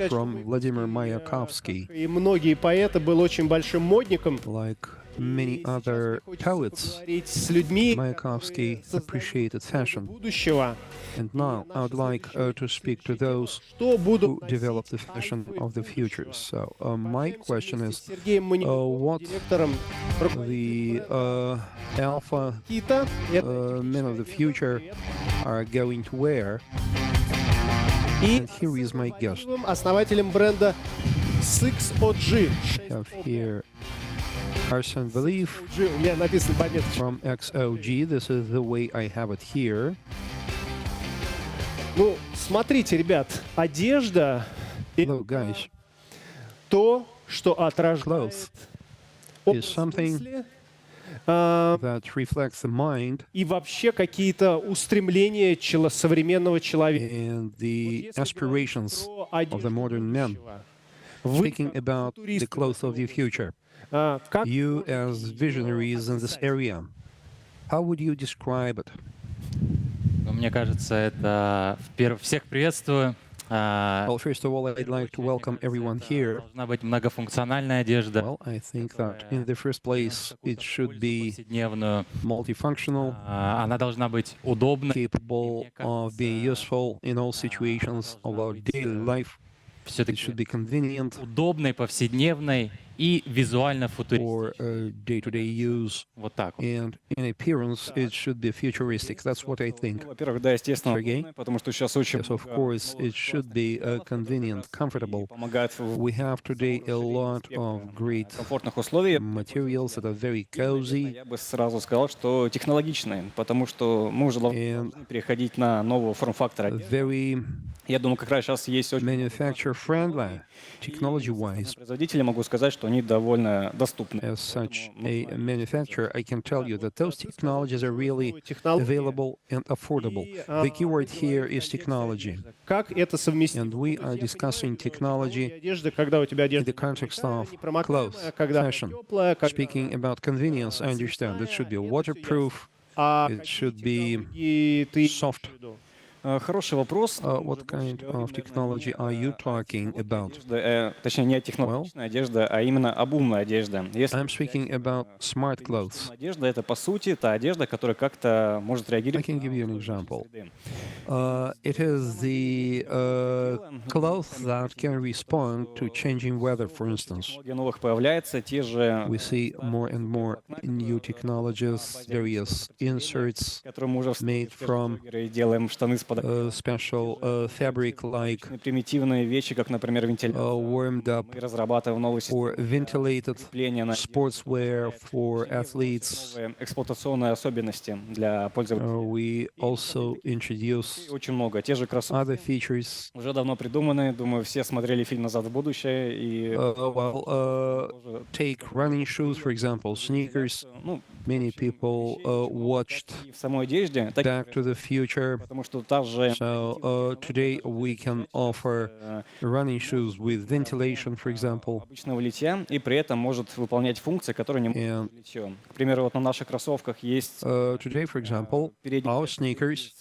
сказать, что from Vladimir Mayakovsky, и многие поэты, был очень большим модником. like many И сейчас мне other хочется poets. поговорить с людьми, Mayakovsky которые создают appreciated fashion. будущего. And now I would like to speak to those Что будут who develop the fashion альфы of the future. будущего? So my question Вместе is, с Сергеем Маневиковым, what директором the alpha Кита, men of the future are going to wear. и And here is my guest. основателем бренда SixOG. I have here Arsene Valiyev У меня написано пометочка. from XOG. This is the way I have it here. Ну, смотрите, ребят, одежда — Look, guys, то, что отражает clothes образ is something мысли, that reflects the mind и вообще какие-то устремления современного человека. and the aspirations Про of одежду the modern man. будущего. Вы, Speaking как about the футуристы, clothes of the future, как you as visionaries in this area, how would you describe it? Ну, мне кажется, это всех приветствую. Well, first of all, I'd like to welcome everyone here. Должна быть многофункциональная одежда, Well, I think that in the first place, it should be повседневную. multifunctional, Она должна быть удобной. capable of being useful in all situations of our daily life. It Все-таки should be convenient удобной, повседневной и визуально футуристичной. for day-to-day use, Вот так вот. and in appearance, it should be futuristic. That's what I think. Во-первых, да, естественно, Сергей? удобно, потому что сейчас очень Yes, of course, it should be convenient, comfortable. помогает в We have today a lot of great комфортных условиях. materials that are very cozy, Я бы сразу сказал, что технологичные, потому что мы уже And- должны переходить на нового форм-фактора. very Я думаю, как раз сейчас есть очень manufacturer-friendly, technology-wise. производители, могу сказать, что они довольно доступны. As such a manufacturer, I can tell you that those technologies are really технологии, available and affordable. The keyword here is technology, как это совместить? and we are discussing technology Одежда, когда у тебя in одежда the context of непромокаемая, clothes, когда fashion. теплая, когда Speaking about convenience, I understand it should be waterproof, а it should be и ты soft. Хороший вопрос. What kind of technology are you talking about? Одежда, точнее, не технологичная одежда, а именно обувная одежда. Если I'm speaking about smart clothes. одежда — это, по сути, та одежда, которая как-то может I реагировать can give you an example. It is the clothes that can respond to changing weather, for instance. Технология новых появляется, те же, We see more and more new technologies, various inserts которые мы уже в made from блогеры делаем штаны с special fabric like примитивные вещи, как, например, вентиляция. warmed up Мы разрабатываем новые or ventilated системы sportswear for athletes. новые эксплуатационные особенности для пользователей. We also introduce Очень много. Те же кроссовки other features. уже давно придуманы. Думаю, все смотрели фильм «Назад в будущее». И Take running shoes, for example, sneakers. ну, Many people watched и в самой одежде, так, Back to the Future. потому что та же So today we can offer running shoes with ventilation, for example. обычного литья, и при этом может выполнять функции, которые не And может литье. К примеру, вот на наших кроссовках есть today, for example, передний our sneakers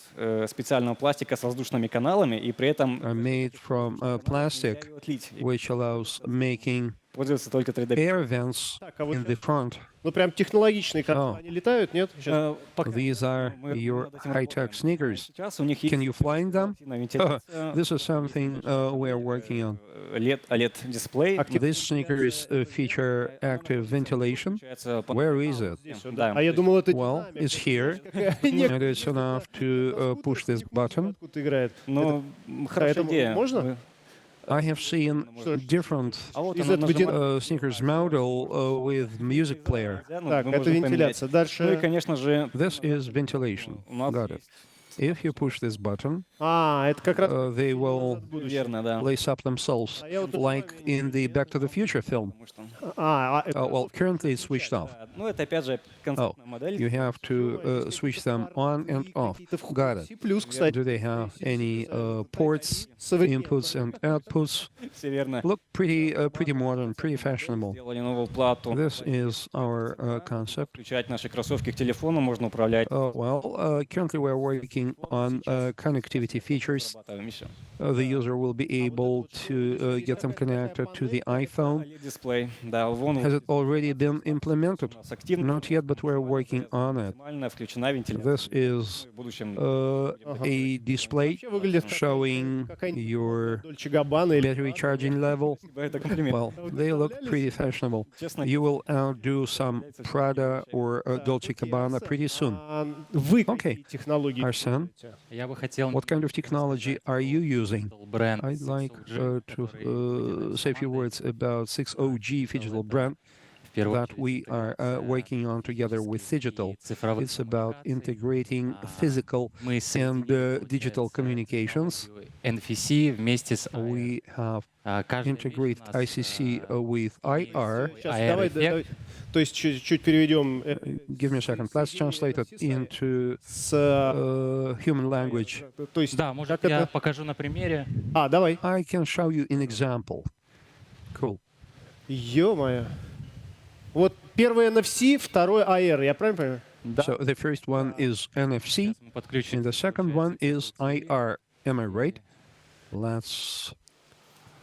специального пластика с воздушными каналами, и при этом are made from plastic, лить. И which allows making пользуется только 3D. air vents Так, а вот in the front. ну прям технологичные, как Oh. они летают, нет? Сейчас. Пока These are мы your над этим high-tech работаем. sneakers. Сейчас у них Can есть you fly in them? вентиляция, This is something we are working on. OLED-дисплей. These sneakers feature active ventilation. Получается, Where is it? да. А я думал, это Well, it's here. Некуда It is enough to push this button. играет. Ну, хорошая это идея. можно? I have seen different А вот Из она этого нажимает, sneakers model with music player. да, ну, Так, мы это можем поменять. вентиляция. Ну и, Дальше. конечно же, This is ventilation. у нас Got it. If you push this button, Это как раз they will верно, да. lace up themselves, like in the Back to the Future film. Потому что, Well, currently it's switched off. ну, это опять же концептная модель. You have to switch them on and off. Got it. C++, кстати. Do they have any ports, inputs and outputs? Все верно. Look pretty modern, pretty fashionable. Сделали новую плату. This is our concept. Включать наши кроссовки к телефону, можно управлять. Currently we're working working on connectivity features. Миша. The user will be able to get them connected to the iPhone. Дисплей. Да, вон Has it already been implemented? у нас активно. Not yet, but we're working on it. Нормально включена вентиляция. This is В будущем a display Вообще выглядит showing какая-нибудь your Дольче Габбана или battery charging level. это комплимент. Well, they look pretty fashionable. Честно, You will outdo some Prada or Dolce Gabbana pretty soon. вы Okay. какие технологии Arsen, используете? Я бы хотел what kind of technology are you using? бренд I'd like to say a few words about 6OG Digital brand в первую that we are working on together with Digital. цифровых It's about integrating physical мы and digital communications. NFC вместе с We have каждый integrated ICC with IR. Сейчас AR давай, эффект. то есть чуть переведем Give me a second. Let's translate it into с... human language. То есть, Да, может, как я это? покажу на примере. Давай. I can show you an example. Cool. Ё-моё. Вот первое NFC, второе AR, я правильно понимаю? Да, So the first one is NFC, мы подключим. and the second one is IR. Am I right? Let's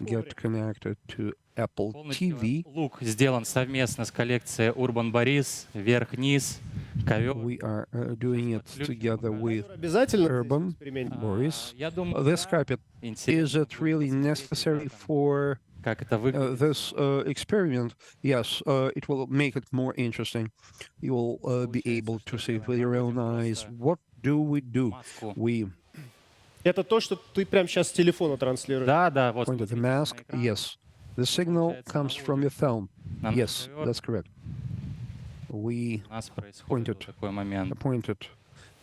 get connected to Apple Полностью TV. лук сделан совместно с коллекцией Urban Boris, вверх-вниз, ковер. We are doing it together with Обязательно Urban эксперимент? Boris. Я думаю, This carpet, интересно, is it really necessary for как это выглядит. this experiment? Yes, it will make it more interesting. You will be able to see with your own eyes. What do we do? Маску. We Это то, что ты прямо сейчас с телефона транслируешь. Да, да, вот. point at the mask. Yes. The signal comes from your phone. На Yes, ковер that's correct. We у нас происходит вот pointed. такой момент. pointed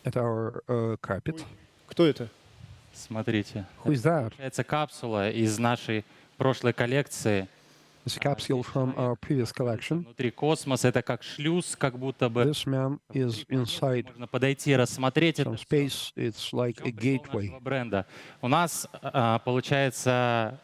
at our carpet. Кто это? Смотрите. Who is that? Получается капсула из нашей прошлой коллекции. It's a capsule from our previous collection. Внутри космос, это как шлюз, как будто бы. This man is inside Можно подойти, рассмотреть это some space. It's like a gateway. нашего бренда. У нас, получается,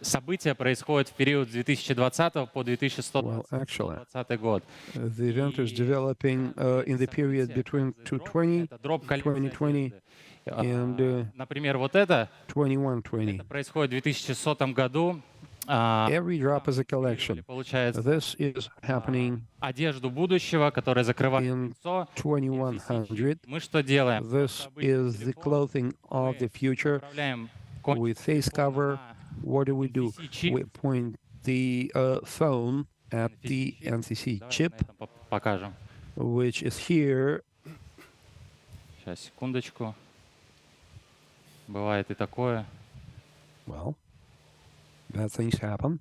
события происходят в период с 2020 по Well, actually, 2020 год. the event is developing in the period between 2020, Это дроп коллекции 2020 одежды. А, and Например, вот это 2120. происходит в 2100 году. А, Every drop is a collection. Получается This is happening одежду будущего, которая закрывает in лицо. 2100. Мы что делаем? This is the clothing of the future Отправляем with face cover. What do? NFC chip. We point the phone at the NCC Давайте chip, на этом покажем. which is here. Сейчас, секундочку. Бывает и такое. Well, bad things happen.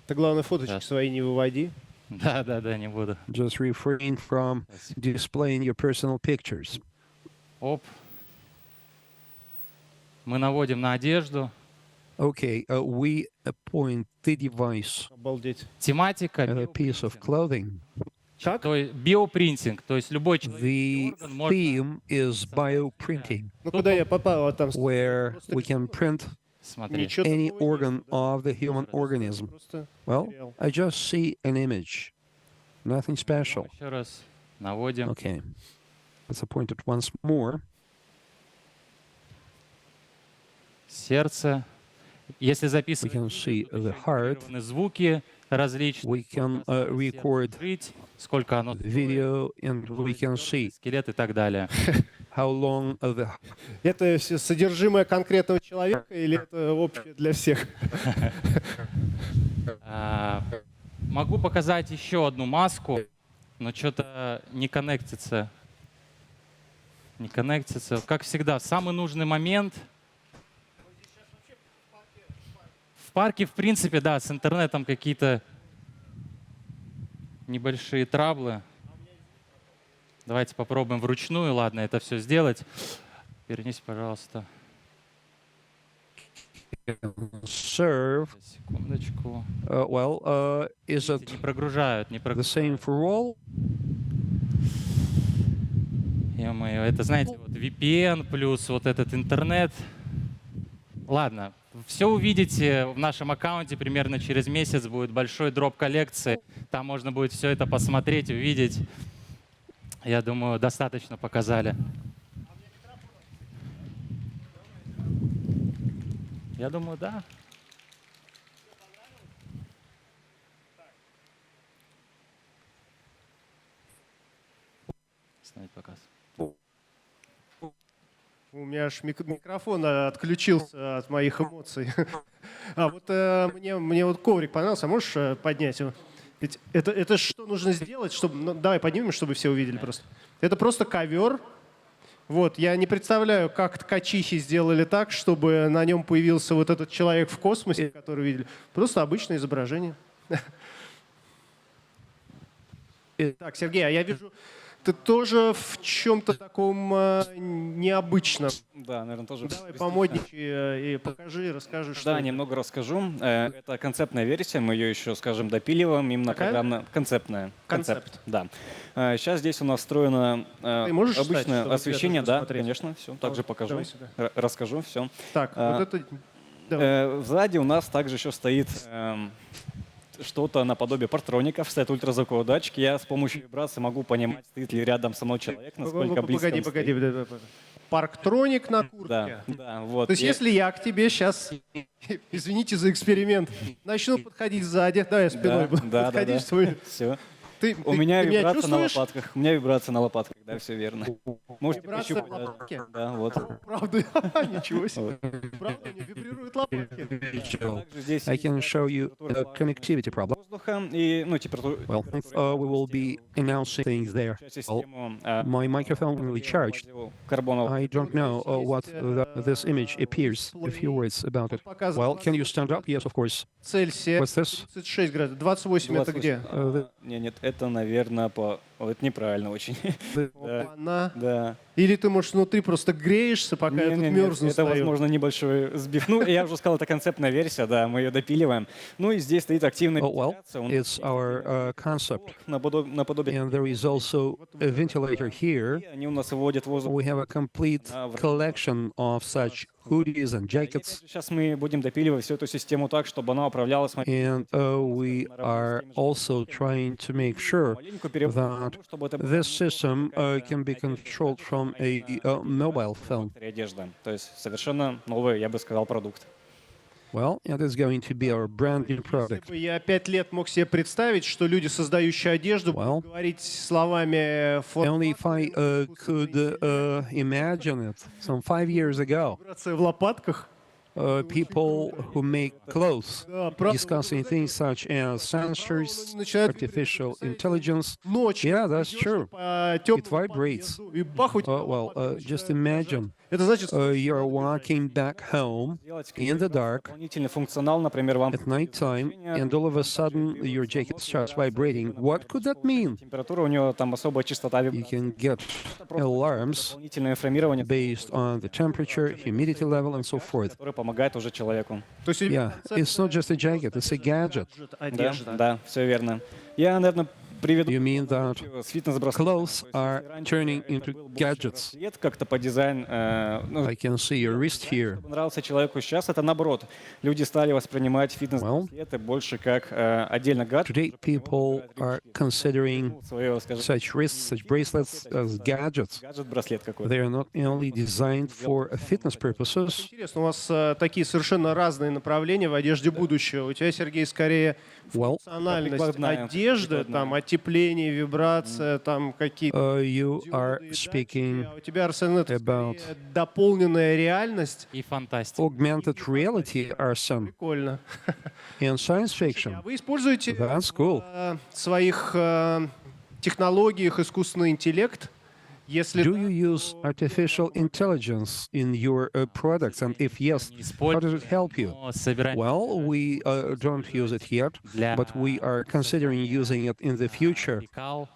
Ты, главное, фоточки Да. свои не выводи. Да, да, да, не буду. Just refrain from displaying your personal pictures. Оп. Мы наводим на одежду. Okay, we point the device Обалдеть. Тематика at a piece of clothing. Как? то есть биопринтинг, то есть любой The человеческий орган может theme is bioprinting, Ну, куда я попал? Вот там where we can print смотреть. ничего any такого нет. organ of the human organism. Просто Well, материал. I just see an image, nothing special. Еще раз наводим. Okay, let's point it once more. Сердце. Если We записывать can see the heart. звуки различные, We can record открыть, сколько оно video, and we can see скелет и так далее. how long the Это все содержимое конкретного человека или это общее для всех? А, Могу показать еще одну маску, но что-то не коннектится. Не коннектится. Как всегда, в самый нужный момент. В парке, в принципе, да, с интернетом какие-то небольшие траблы. Давайте попробуем вручную, ладно, это все сделать. Вернись, пожалуйста. serve. Секундочку. Is Не it прогружают, не the прогружают. same for all? Ё-моё, это, знаете, вот VPN плюс вот этот интернет. Ладно, все увидите в нашем аккаунте примерно через месяц будет большой дроп коллекции. Там можно будет все это посмотреть, увидеть. Я думаю, достаточно показали. Я думаю, да. Остановить показ. У меня аж микрофон отключился от моих эмоций. А вот мне вот коврик понравился. А можешь поднять его? Ведь это что нужно сделать, чтобы... Ну, давай поднимем, чтобы все увидели просто. Это просто ковер. Вот, я не представляю, как ткачихи сделали так, чтобы на нем появился вот этот человек в космосе, который видели. Просто обычное изображение. Так, Сергей, а я вижу, ты тоже в чем-то таком необычном. Да, наверное, тоже. Давай помодничай и покажи, расскажи, что Да, это. немного расскажу. Это концептная версия, мы ее еще, скажем, допиливаем. Именно Какая? программно концептная. Концепт. Да. Сейчас здесь у нас встроено Ты можешь встать, обычное чтобы освещение. тебя Да, посмотреть? конечно, все. Также покажу. Давай сюда. Расскажу все. Так, вот это... Давай. Сзади у нас также еще стоит что-то наподобие партроников, стоят ультразвуковые датчики. Я с помощью вибрации могу понимать, стоит ли рядом со мной человек, насколько близко Погоди, он погоди. стоит. Парктроник на куртке. Да, да, вот. То есть если я к тебе сейчас, извините за эксперимент, начну подходить сзади, да, я спиной буду подходить, Все. ты У меня меня вибрация на чувствуешь? лопатках. У меня вибрация на лопатках, да, все верно. Можете Вибрация пощупать. на Да. лопатке? Да, вот. Правда? Ничего себе. Правда, у него вибрируют лопатки. Также здесь I can есть show you a connectivity problem. воздуха и, ну, температура. Well, we will be announcing things there. Well, Систему, my microphone will be charged. карбонового. I don't know what this image appears. A few words about it. Well, can you stand up? Yes, of course. Цельсия What's this? 36 градусов. 28 это где? Нет, это, наверное, по... О, это неправильно очень. Да. Опа-на. Да. Или ты, может, внутри просто греешься, пока я тут Не-не-не, мерзну это, стою. возможно, небольшой сбив. Ну, я уже сказал, это концептная версия, да, мы ее допиливаем. Ну и здесь стоит активная Oh, well, вентиляция. У нас it's our concept. наподобие... And there is also a ventilator here. Они у нас выводят воздух. We have a complete collection of such hoodies and jackets. Сейчас мы будем допиливать всю эту систему так, чтобы она управлялась And we are also trying to make sure маленько that чтобы это this system can be controlled from a mobile phone. одежда. То есть совершенно новый, я бы сказал, продукт. Well, it is going to be our brand new product. Если бы я 5 лет мог себе представить, что люди, создающие одежду, будут говорить словами Only if I could imagine it. Some 5 years ago, вибрация в лопатках. people who make clothes Да, правда, discussing things such as sensors, начинают artificial intelligence. ночью. Yeah, that's идешь true. по темному It vibrates. подъезду, и бах, у тебя Well, лопатка just начинает imagine Это значит, you're walking back home in the dark Дополнительный функционал, например, вам at night time, and all of a sudden your jacket starts vibrating. What could that mean? температура, у него там особая частота You вибраций. can get alarms Дополнительное информирование, based on the temperature, humidity level, and so forth. которое помогает уже человеку. то есть Yeah, it's not just a jacket, it's a gadget. Да, одежда. да, все верно. Я, наверное, приведу You mean that с фитнес-браслетом. clothes are turning into gadgets? Браслет как-то по дизайну, ну, I can see your wrist here. что нравился человеку сейчас, это наоборот. Люди стали воспринимать фитнес-браслеты больше как отдельно гаджет. Today, people are considering Свое, скажем, such wrists, such bracelets as gadgets. гаджет-браслет какой-то. They are not only designed for fitness purposes. Интересно, у вас такие совершенно разные направления в одежде будущего. У тебя, Сергей, скорее Well, функциональность прикладная, одежды, прикладная. там отепление, вибрация, там какие-то you are диоды и speaking датчики. А у тебя, Арсен, это about скорее дополненная реальность. И фантастика. augmented reality, Arsen, Прикольно. and science А fiction. вы используете That's cool. в своих технологиях искусственный интеллект? Если Do да, you use artificial intelligence in your products? And if yes, Не how does it использую, help you? но собираем Well, we don't use it yet, but we are considering using it in the future лекал,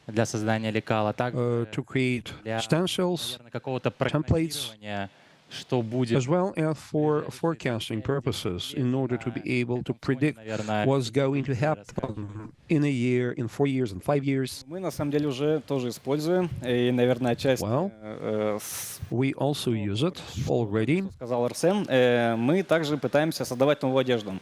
для создания лекал, а также to create для, stencils, наверное, какого-то templates, прогнозирования, что будет. as well as for forecasting purposes, in order to be able to predict Наверное, what's going to happen in a year, in 4 years, in 5 years. Мы, на самом деле, уже тоже используем. И, наверное, часть, Well, we also use it already. сказал Арсен, мы также пытаемся создавать новую одежду.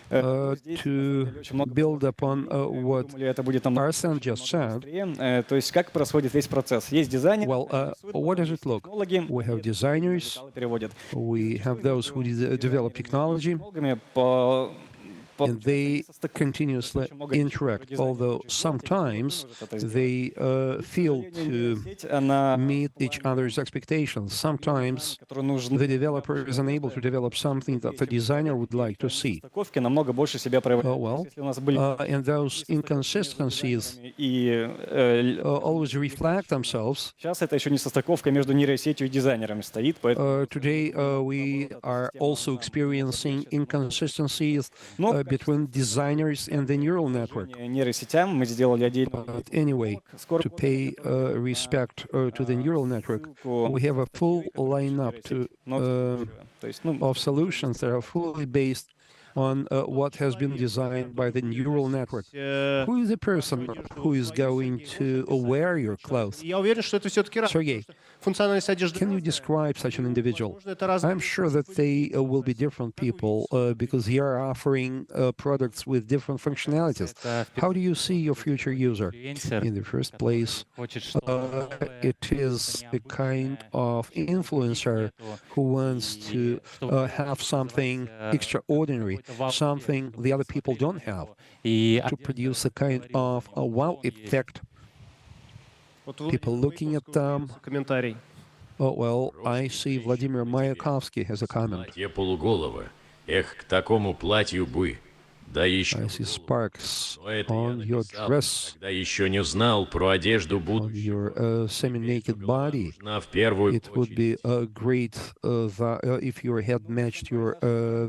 Здесь, на самом to деле, очень много build upon мы what думали, это будет намного Arsen just said, быстрее. То есть как происходит весь процесс? Есть дизайнер, well, what does it look? технологи, We have designers, переводят. we have those who develop technology, Технологами по and they continuously interact, although sometimes they fail to она meet each other's expectations. Sometimes который нужен the developer is unable to develop something that the designer would like to see. стыковки намного больше себя проявляет. Oh, well, Если у нас были and those inconsistencies и always reflect themselves. сейчас это еще не состыковка между нейросетью и дизайнерами стоит, поэтому Today, we are also experiencing inconsistencies between designers and the neural network. нейросетям мы сделали отдельно. But anyway, Скоро to pay respect to the neural network, we have a full lineup то есть, ну, of solutions that are fully based on what has been designed by the neural network. Who is the person who is going to wear your clothes? Я уверен, что это все-таки разное. Sergey, Функциональность одежды can you разная. describe such an individual? Возможно, это разные. I'm sure that they will be different people because they are offering products with different functionalities. How do you see your future user? Инфлюенсер In the first place, хочет что-то it is a kind of influencer who wants to have something extraordinary, something the other people don't have, и to produce a kind of a wow effect. Вот вы- People looking at them. Комментарий. Oh, well, I see Vladimir Mayakovsky has a comment. Платье полуголого. Эх, к такому платью бы. Да еще I see sparks Но это я on your написал, dress, когда еще не знал про одежду on будущего. your semi-naked body. Нужна в первую It would очередь. be great if your head matched your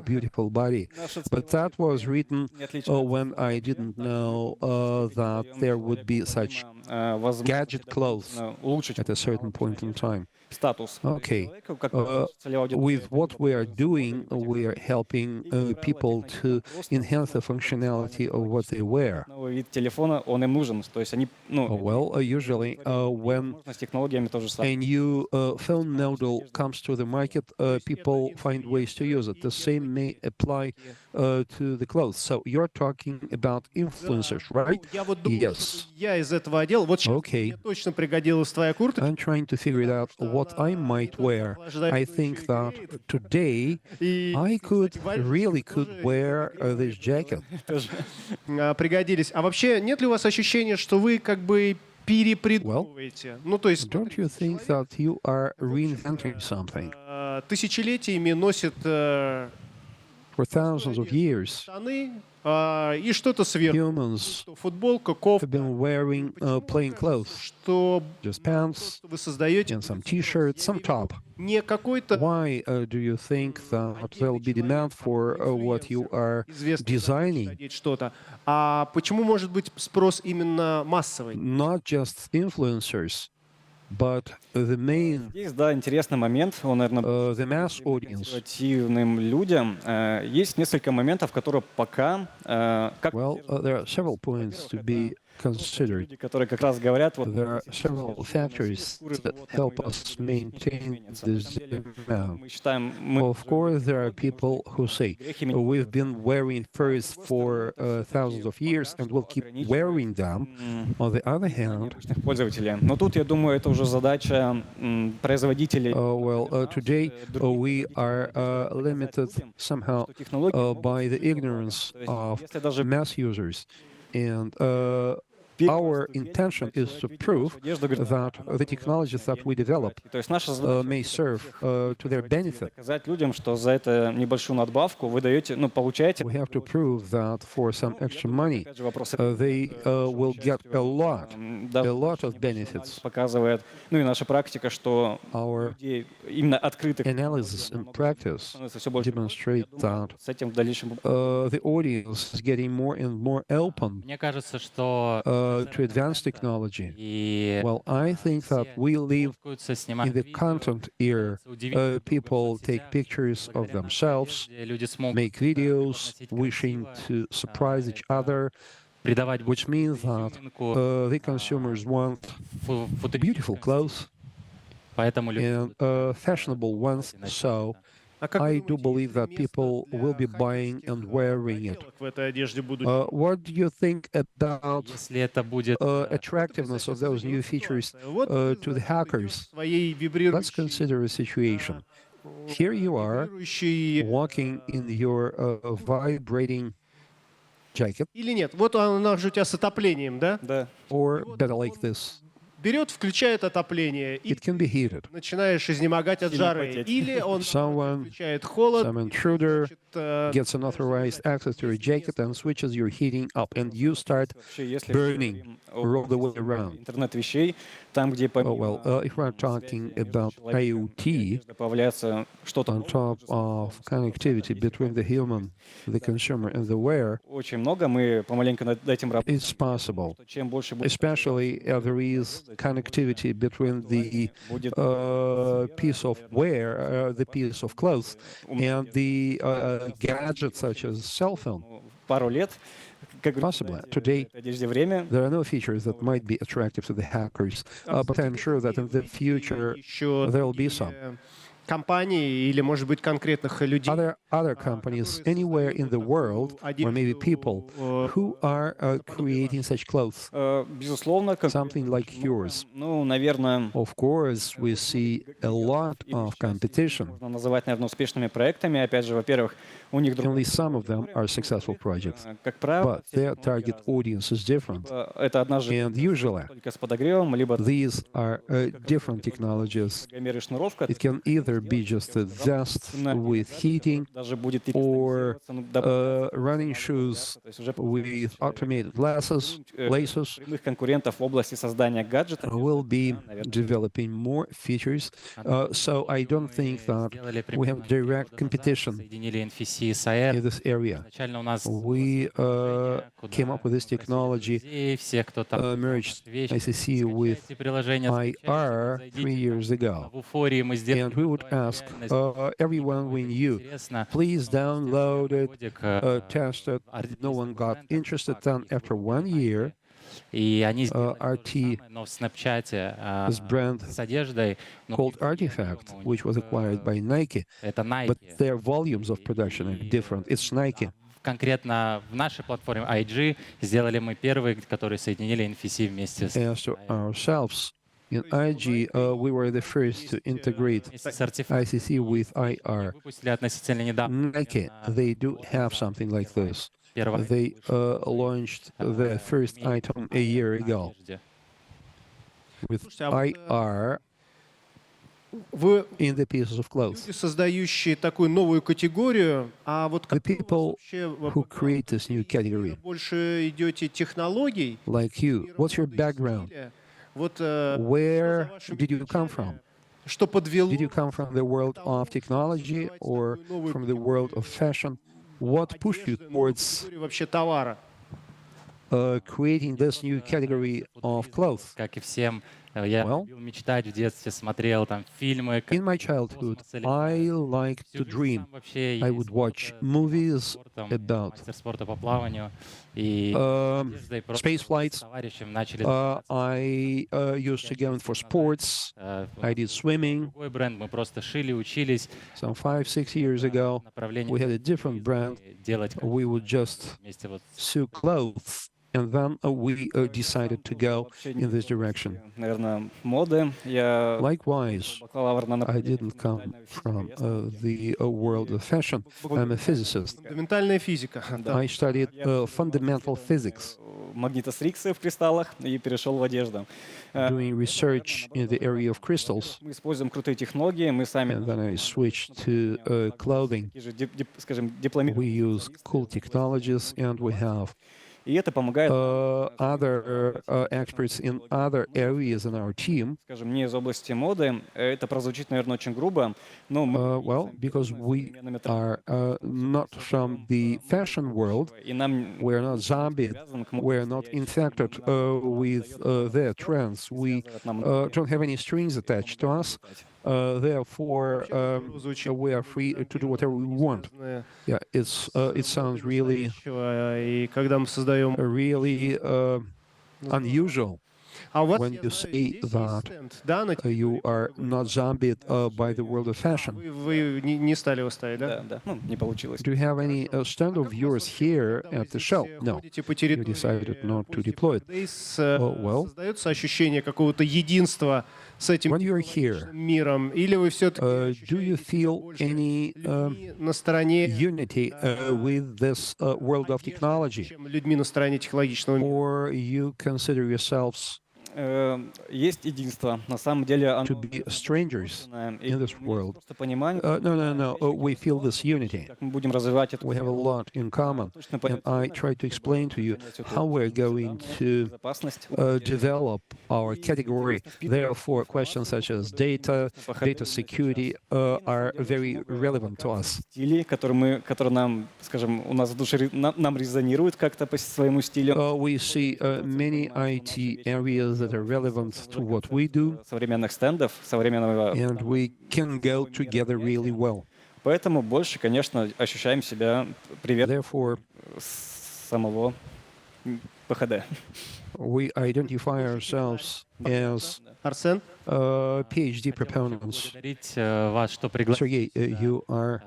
beautiful body. But that was written when I didn't know that there would be such gadget clothes улучшить at a certain point in time. статус Okay. человека, как целевая аудитория. With what we are doing, we are helping people to enhance the functionality of what they wear. Новый вид телефона, он им нужен. То есть они, ну, Well, usually when с технологиями тоже самое. a new phone model comes to the market, people find ways to use it. The same may apply to the clothes. So you're talking about influencers, right? Я вот думаю, Yes. что я из этого отдела. Вот сейчас Okay. мне точно пригодилась твоя куртка. I'm trying to figure it out what I might wear. I think that today И I really could wear this jacket. пригодились. А вообще, нет ли у вас ощущения, что вы как бы перепридумываете? Ну, то есть Don't you think that you are reinventing something? тысячелетиями носит For thousands of years, штаны и что-то сверху. humans Что футболка, кофта, have been wearing plain clothes, что just pants вы создаете and some t-shirts, some top. не какой-то Why do you think that there'll be demand for what you are известный designing? надеть что-то. А почему может быть спрос именно массовый? Not just influencers, but the main, Есть, да, интересный момент. Он, наверное, the mass audience. консервативным людям. Есть несколько моментов, которые пока, как Well, there are several points to be considered. люди, которые как раз говорят, вот There are several factors that help us maintain this amount. мы считаем, мы Of course, there are people who say, we've been wearing furs for thousands of years and we'll keep wearing them. On the other hand, обычных пользователей. Но тут, я думаю, это уже задача производителей. today we are limited somehow by the ignorance of Если даже mass users. And our intention is to prove that the technologies that we develop то есть наша задача may serve to their benefit. доказать людям, что за это небольшую надбавку вы даете, ну, получаете. We have to prove that for some extra money, Опять же, вопросы they will get a lot да, of benefits. показывает, ну и наша практика, что Our людей именно открытых analysis and practice становится все больше. demonstrate that С этим в дальнейшем the audience is getting more and more open Мне кажется, что to advanced technology. и Well, I think that we live фоткаются, снимают in the видео. content era. Удивительно, People take pictures of themselves, где люди смогут make videos, wishing to surprise each other, придавать which means that рынку the consumers want beautiful clothes Поэтому люди and fashionable ones. So А как вы I do думаете, believe есть ли that место people will be для buying and wearing it. проделок в этой одежде будущего? What do you think about Если это будет attractiveness of those new features Вот to the значит, идешь hackers? в своей Let's consider a situation. Here you are вибрирующей walking in your vibrating jacket, или нет? Вот она же у тебя с отоплением, да? Да. or better like this, Берет, включает отопление, и it can be heated. начинаешь изнемогать от Сильно жары. потеть. Или он Someone, включает холод, some intruder значит, gets unauthorized access to your jacket and switches your heating up, and you start Вообще, если burning мы говорим all the way о around. интернет вещей, там, где Oh, well, if we're talking about IoT, появляется что-то on top of connectivity between the human, the consumer, and the wearer, очень много, мы помаленьку над этим работаем. it's possible. Что чем больше будет Especially there is connectivity between the будет piece of wear, the piece of clothes, and the gadgets such as cell phone. пару лет, как Possibly. Today, в одежде время, there are no features that might be attractive to the hackers, but I'm sure that in the future еще there will be some. компании или, может быть, конкретных людей, Other companies anywhere in the world, or maybe people, who are creating such clothes, безусловно, как something like yours. ну, наверное, Of course, we see a lot of competition. можно называть, наверное, успешными проектами. Опять же, во-первых, у них Only some of them are successful projects, как правило, but their target audience is different. это одна же And usually, только с подогревом, либо these are different technologies. гомер и шнуровка. It can either be just a vest with heating Даже будет or ну, допустим, running shoes то есть уже with automated laces. прямых конкурентов в области создания гаджетов. Will be developing more features. So I don't think that сделали we have direct competition соединили NFC с AR. in this area. Изначально у нас We came up with this technology, друзей, все, кто там merged вещи, ICC with скачайте приложение, IR зайдите 3 years ago. в Уфории мы сделали And we would ask everyone we knew, интересно. please download it, Годик, test it. No one got interested. Then after 1 year, и они сделали то же RT, самое, но в Снапчате this brand с одеждой, но called Artifact, which was acquired by Nike, это Nike. but their volumes of production are different. It's Nike. Конкретно в нашей платформе IG сделали мы первый, который соединили NFC вместе с As to ourselves, in IG, we were the first to integrate вместе с артефактом. ICC with IR. Выпустили относительно недавно. Nike, they do have something like this. Первое. They launched the first item a year ago with Слушайте, а вот, IR вы in the pieces of clothes. люди, создающие такую новую категорию, а вот The какой у вас people вообще who create this new category, больше идете технологий? like you, what's your background? Вот Where did you come from? что подвело Did you come from the world of technology or from the world of fashion? What pushed you towards категорию вообще товара? creating this new category of clothes? Как и всем, я Well, любил мечтать в детстве, смотрел там фильмы. In my childhood, I liked to dream. Вообще I would watch movies about мастер спорта по плаванию. И одеждой просто space с flights. товарищем начали I used to go in for sports. I did swimming. другой бренд. Мы просто шили, учились Some 5-6 years ago, направлении we had a different brand. делать We would just вместе вот с sew clothes, and then we decided to go in this direction. Наверное, моды. Я Likewise, бакалавр на I didn't come from the world of fashion. I'm a physicist. Фундаментальная физика. Да. I studied fundamental physics, магнитостриксы в кристаллах и перешел в одежду. doing research in the area of crystals, Мы используем крутые технологии, мы сами, and then I switched to clothing. такие же, скажем, We дипломированные. use cool technologies, and we have И это помогает, other experts in other areas in our team. скажем, не из области моды. Это прозвучит, наверное, очень грубо, но мы Well, because we are not from the fashion world, и нам we're not zombies, привязан к we're not infected with their trends. We don't have any strings attached to us. Therefore, we are free to do whatever we want. Yeah, it sounds really, И когда мы создаем... really unusual. А у вас, when я you знаю, say здесь есть that стенд, да, на you are not zombied by the world of fashion. Вы не стали его ставить, да? Да, да. Ну, не получилось. Do you have any stand of yours here at the show? No. Ходите по You decided not to deploy it. Well, Создается ощущение какого-то единства с этим when you're here, миром, или вы все-таки do you feel any на стороне, unity with this world of technology? чем людьми на стороне технологичного мира? Or you consider yourselves Есть единство. На самом деле оно to be strangers и in this world? просто понимание, No. We feel this unity. как мы будем развивать эту We have a lot in common. And I try to explain to you how we're going to безопасность, develop our category. Therefore, questions such as data security are very relevant to us. стили, которые нам, скажем, у нас в душе нам резонируют как-то по своему стилю. We see many IT areas that are relevant to what we do, Современных стендов, современного. and we can go together really well. Поэтому больше, конечно, ощущаем себя привет Therefore, самого ПХД. we identify ourselves as Арсен? PhD proponents. Благодарить вас, что пригласили. Sergey, you are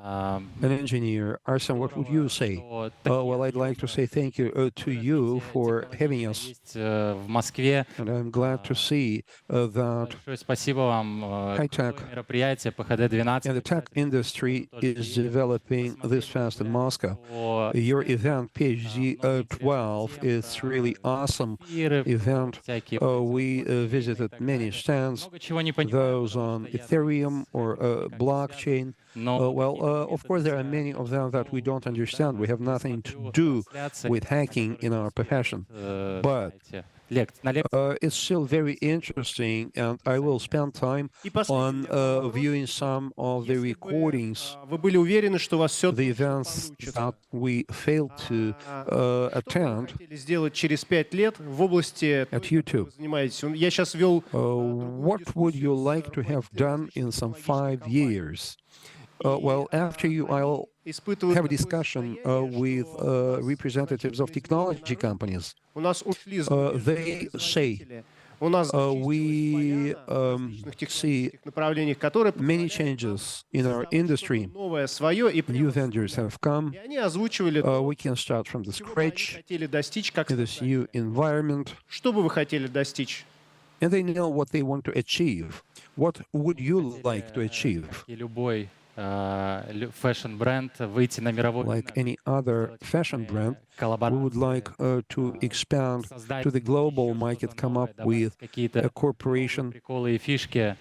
an engineer. Arsen, what would you say? Well, I'd like to say thank you to you for having us. Есть в Москве. And I'm glad to see that Большое спасибо вам. High-tech Такое мероприятие PHD-12. and the tech industry is developing this fast in Moscow. Your event, PhD 12, is really awesome event. Всякие. We visited many stands, Много чего не понимаю. those on Ethereum or blockchain. Of course, there are many of them that we don't understand. We have nothing to do with hacking in our profession. But it's still very interesting, and I will spend time on viewing some of the recordings, Вы были уверены, что у вас все the events that we failed to attend хотели сделать через 5 лет в области at YouTube. вы занимаетесь? Я сейчас вел What would you like to have done in some 5 years? After you, I'll have a discussion with representatives of technology companies. У нас ушли They say у нас we различных see технических направлениях, которые many changes in our industry. новое свое, и New vendors have come. они озвучивали, We can start from the чего бы они scratch хотели достичь, как in this new environment, что бы вы хотели достичь? and they know what they want to achieve. What would you like to achieve? И любой фэшн-бренд выйти на мировой Like any other fashion brand, we would like to expand to the global market, come up with a corporation, приколы и фишки,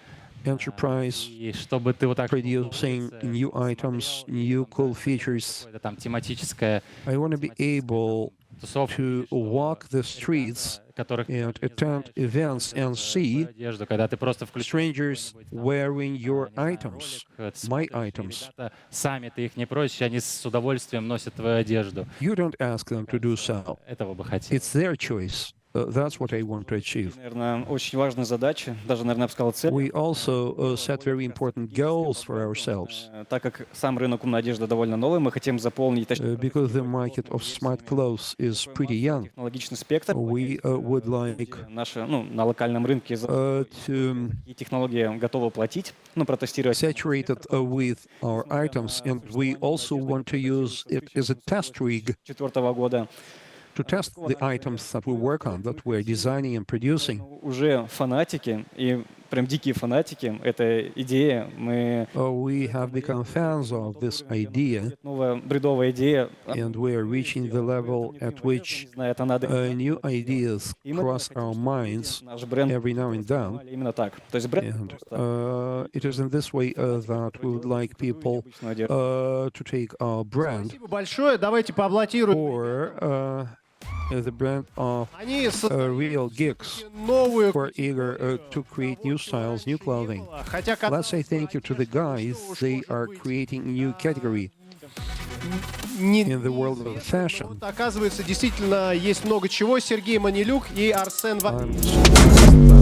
enterprise, и чтобы ты вот так producing new items, new cool features. какое-то там тематическое I want to be able тусовка, to walk the streets которых and attend events and see одежду, когда ты просто включаешь strangers wearing your items, my items. сами ты их не просишь, они с удовольствием носят твою одежду. You don't ask them to do so. Этого бы хотел. It's their choice. That's what I want to achieve. Наверное, очень важная задача, даже, наверное, я бы сказал, цель. We also set very important goals for ourselves. Так как сам рынок умной одежды довольно новый, мы хотим заполнить, точнее, Because the market of smart clothes is pretty young, технологичный спектр. we would like Наши, на локальном рынке to и технологии готовы платить, протестировать. saturate it with our items, and we also want to use it as a test rig 2004 года. to test the items that we work on, that we're designing and producing. Уже фанатики, и прям дикие фанатики этой идеи. We have become fans of this idea, Новая бредовая идея. and we are reaching the level at which Не знаю, это надо. new ideas cross our minds Наш бренд every now and then. именно так. То есть бренд And просто it is in this way that we would like people обычную одежду. to take our brand Спасибо большое. Давайте поаплодируем. or the brand of Они создали real geeks новую who are eager to create new styles, new clothing. хотя Let's say thank you to the guys. They are creating a new category in the world of fashion. оказывается, действительно есть много чего. Сергей Манилюк и Арсен Вахтин. I'm